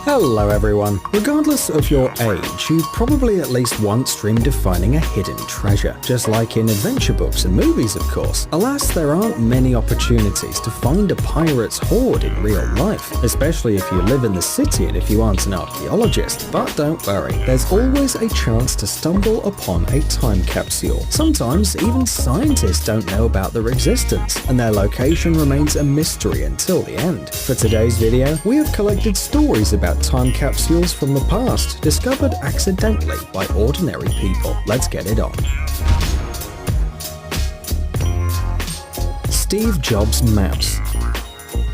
Hello everyone. Regardless of your age, you've probably at least once dreamed of finding a hidden treasure. Just like in adventure books and movies, of course. Alas, there aren't many opportunities to find a pirate's hoard in real life, especially if you live in the city and if you aren't an archaeologist. But don't worry, there's always a chance to stumble upon a time capsule. Sometimes even scientists don't know about their existence, and their location remains a mystery until the end. For today's video, we have collected stories about time capsules from the past, discovered accidentally by ordinary people. Let's get it on. Steve Jobs' mouse.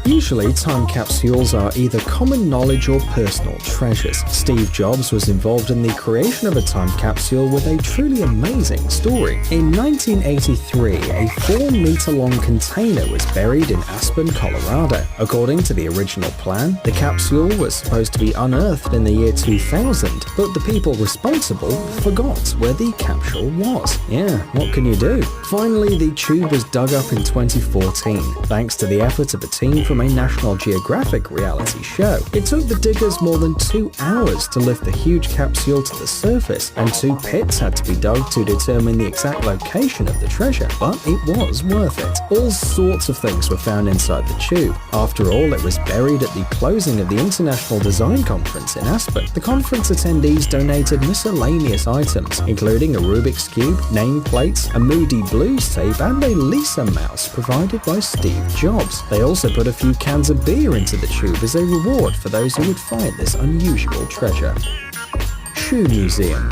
Usually, time capsules are either common knowledge or personal treasures. Steve Jobs was involved in the creation of a time capsule with a truly amazing story. In 1983, a 4-meter-long container was buried in Aspen, Colorado. According to the original plan, the capsule was supposed to be unearthed in the year 2000, but the people responsible forgot where the capsule was. Yeah, what can you do? Finally, the tube was dug up in 2014, thanks to the efforts of a team from a National Geographic reality show. It took the diggers more than 2 hours to lift the huge capsule to the surface, and 2 pits had to be dug to determine the exact location of the treasure, but it was worth it. All sorts of things were found inside the tube. After all, it was buried at the closing of the International Design Conference in Aspen. The conference attendees donated miscellaneous items, including a Rubik's Cube, nameplates, a Moody Blues tape, and a Lisa mouse provided by Steve Jobs. They also put a few cans of beer into the tube as a reward for those who would find this unusual treasure. Shoe Museum.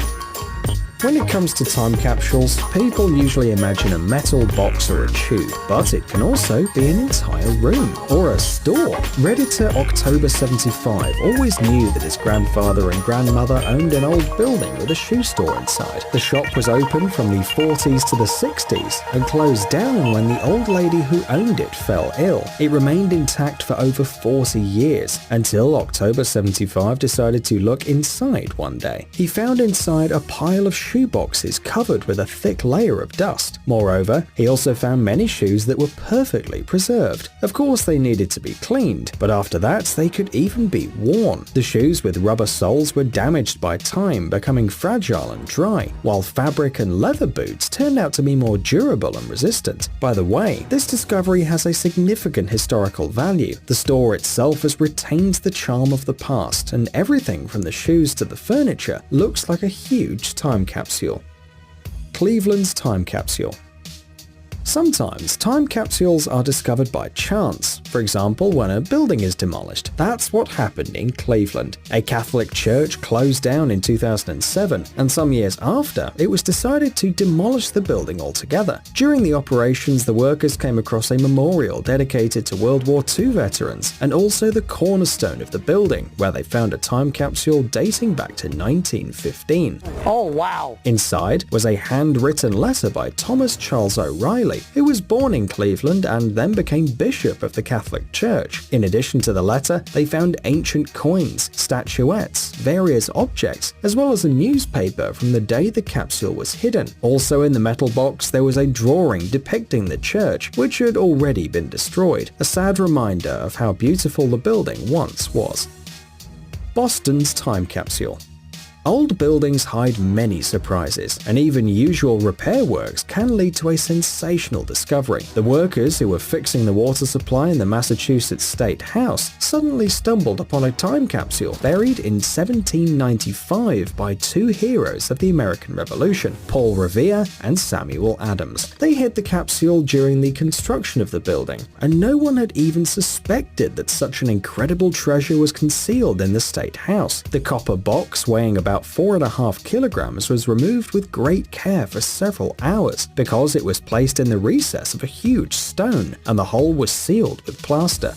When it comes to time capsules, people usually imagine a metal box or a tube, but it can also be an entire room or a store. Redditor October75 always knew that his grandfather and grandmother owned an old building with a shoe store inside. The shop was open from the 40s to the 60s and closed down when the old lady who owned it fell ill. It remained intact for over 40 years until October75 decided to look inside one day. He found inside a pile of shoe boxes covered with a thick layer of dust. Moreover, he also found many shoes that were perfectly preserved. Of course, they needed to be cleaned, but after that, they could even be worn. The shoes with rubber soles were damaged by time, becoming fragile and dry, while fabric and leather boots turned out to be more durable and resistant. By the way, this discovery has a significant historical value. The store itself has retained the charm of the past, and everything from the shoes to the furniture looks like a huge time capsule. Cleveland's time capsule. Sometimes, time capsules are discovered by chance. For example, when a building is demolished. That's what happened in Cleveland. A Catholic church closed down in 2007, and some years after, it was decided to demolish the building altogether. During the operations, the workers came across a memorial dedicated to World War II veterans, and also the cornerstone of the building, where they found a time capsule dating back to 1915. Oh, wow! Inside was a handwritten letter by Thomas Charles O'Reilly, who was born in Cleveland and then became bishop of the Catholic Church. In addition to the letter, they found ancient coins, statuettes, various objects, as well as a newspaper from the day the capsule was hidden. Also in the metal box, there was a drawing depicting the church, which had already been destroyed, a sad reminder of how beautiful the building once was. Boston's time capsule. Old buildings hide many surprises, and even usual repair works can lead to a sensational discovery. The workers who were fixing the water supply in the Massachusetts State House suddenly stumbled upon a time capsule buried in 1795 by 2 heroes of the American Revolution, Paul Revere and Samuel Adams. They hid the capsule during the construction of the building, and no one had even suspected that such an incredible treasure was concealed in the State House. The copper box, weighing about 4.5 kilograms, was removed with great care for several hours because it was placed in the recess of a huge stone, and the hole was sealed with plaster.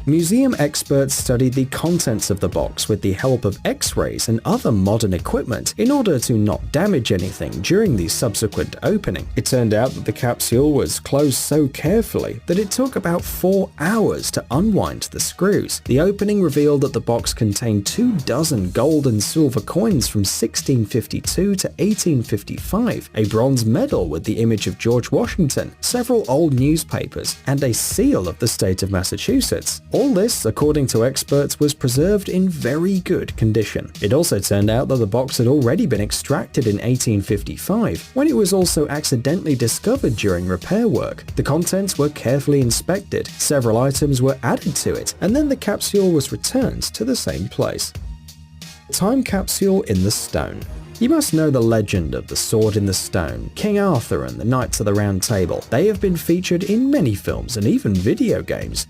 Museum experts studied the contents of the box with the help of X-rays and other modern equipment in order to not damage anything during the subsequent opening. It turned out that the capsule was closed so carefully that it took about 4 hours to unwind the screws. The opening revealed that the box contained 24 gold and silver coins from 1652 to 1855, a bronze medal with the image of George Washington, several old newspapers, and a seal of the state of Massachusetts. Massachusetts. All this, according to experts, was preserved in very good condition. It also turned out that the box had already been extracted in 1855, when it was also accidentally discovered during repair work. The contents were carefully inspected, several items were added to it, and then the capsule was returned to the same place. Time capsule in the stone. You must know the legend of the Sword in the Stone, King Arthur and the Knights of the Round Table. They have been featured in many films and even video games.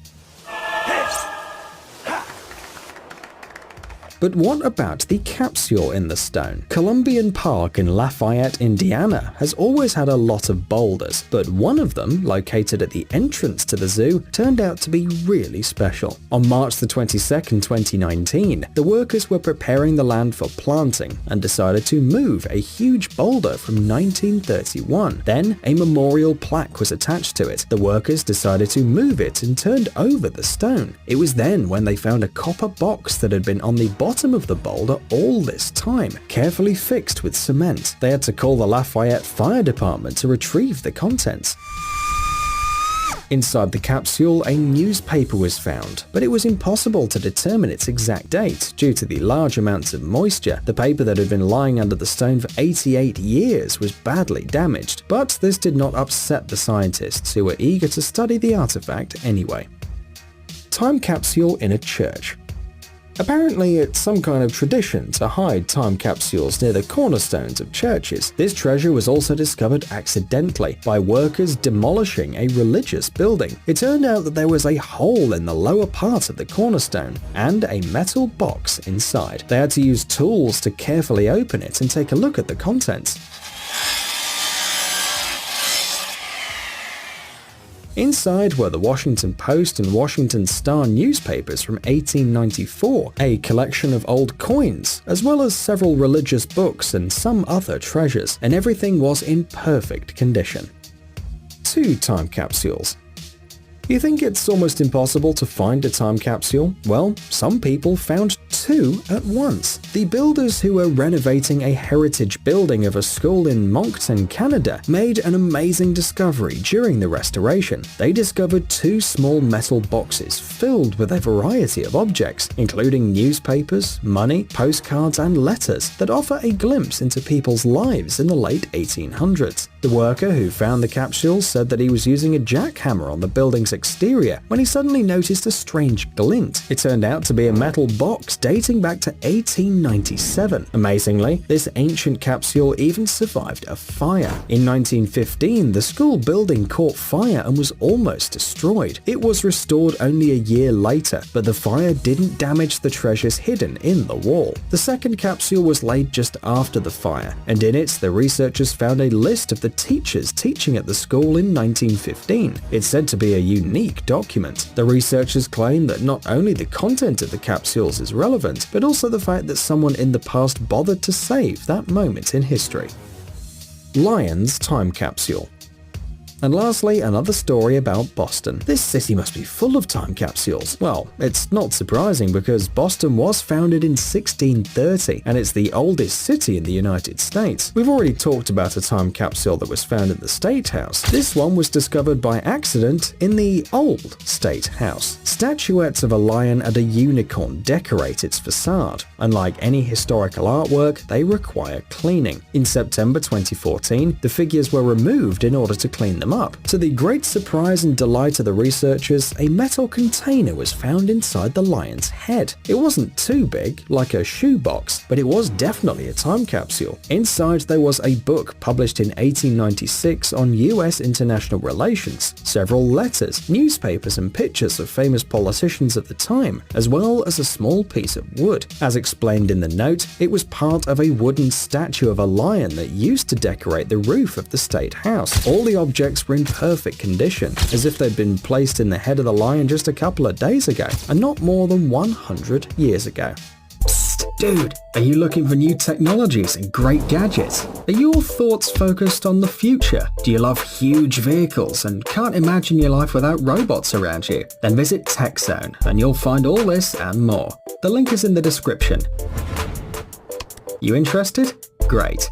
But what about the capsule in the stone? Columbian Park in Lafayette, Indiana has always had a lot of boulders, but one of them, located at the entrance to the zoo, turned out to be really special. On March the 22nd, 2019, the workers were preparing the land for planting and decided to move a huge boulder from 1931. Then, a memorial plaque was attached to it. The workers decided to move it and turned over the stone. It was then when they found a copper box that had been on the bottom of the boulder all this time, carefully fixed with cement. They had to call the Lafayette Fire Department to retrieve the contents. Inside the capsule, a newspaper was found, but it was impossible to determine its exact date due to the large amounts of moisture. The paper that had been lying under the stone for 88 years was badly damaged, but this did not upset the scientists who were eager to study the artifact anyway. Time capsule in a church. Apparently, it's some kind of tradition to hide time capsules near the cornerstones of churches. This treasure was also discovered accidentally by workers demolishing a religious building. It turned out that there was a hole in the lower part of the cornerstone and a metal box inside. They had to use tools to carefully open it and take a look at the contents. Inside were the Washington Post and Washington Star newspapers from 1894, a collection of old coins, as well as several religious books and some other treasures, and everything was in perfect condition. 2 time capsules. You think it's almost impossible to find a time capsule? Well, some people found 2 at once. The builders who were renovating a heritage building of a school in Moncton, Canada, made an amazing discovery during the restoration. They discovered 2 small metal boxes filled with a variety of objects, including newspapers, money, postcards, and letters that offer a glimpse into people's lives in the late 1800s. The worker who found the capsule said that he was using a jackhammer on the building's exterior when he suddenly noticed a strange glint. It turned out to be a metal box dating back to 1897. Amazingly, this ancient capsule even survived a fire. In 1915, the school building caught fire and was almost destroyed. It was restored only a year later, but the fire didn't damage the treasures hidden in the wall. The second capsule was laid just after the fire, and in it, the researchers found a list of the teachers teaching at the school in 1915. It's said to be a unique document. The researchers claim that not only the content of the capsules is relevant, but also the fact that someone in the past bothered to save that moment in history. Lion's time capsule. And lastly, another story about Boston. This city must be full of time capsules. Well, it's not surprising because Boston was founded in 1630 and it's the oldest city in the United States. We've already talked about a time capsule that was found in the State House. This one was discovered by accident in the old State House. Statuettes of a lion and a unicorn decorate its facade. Unlike any historical artwork, they require cleaning. In September 2014, the figures were removed in order to clean them up. To the great surprise and delight of the researchers, a metal container was found inside the lion's head. It wasn't too big, like a shoebox, but it was definitely a time capsule. Inside there was a book published in 1896 on US international relations, several letters, newspapers and pictures of famous politicians of the time, as well as a small piece of wood. As explained in the note, it was part of a wooden statue of a lion that used to decorate the roof of the State House. All the objects were in perfect condition, as if they'd been placed in the head of the lion just a couple of days ago, and not more than 100 years ago. Psst, dude, are you looking for new technologies and great gadgets? Are your thoughts focused on the future? Do you love huge vehicles and can't imagine your life without robots around you? Then visit TechZone and you'll find all this and more. The link is in the description. You interested? Great.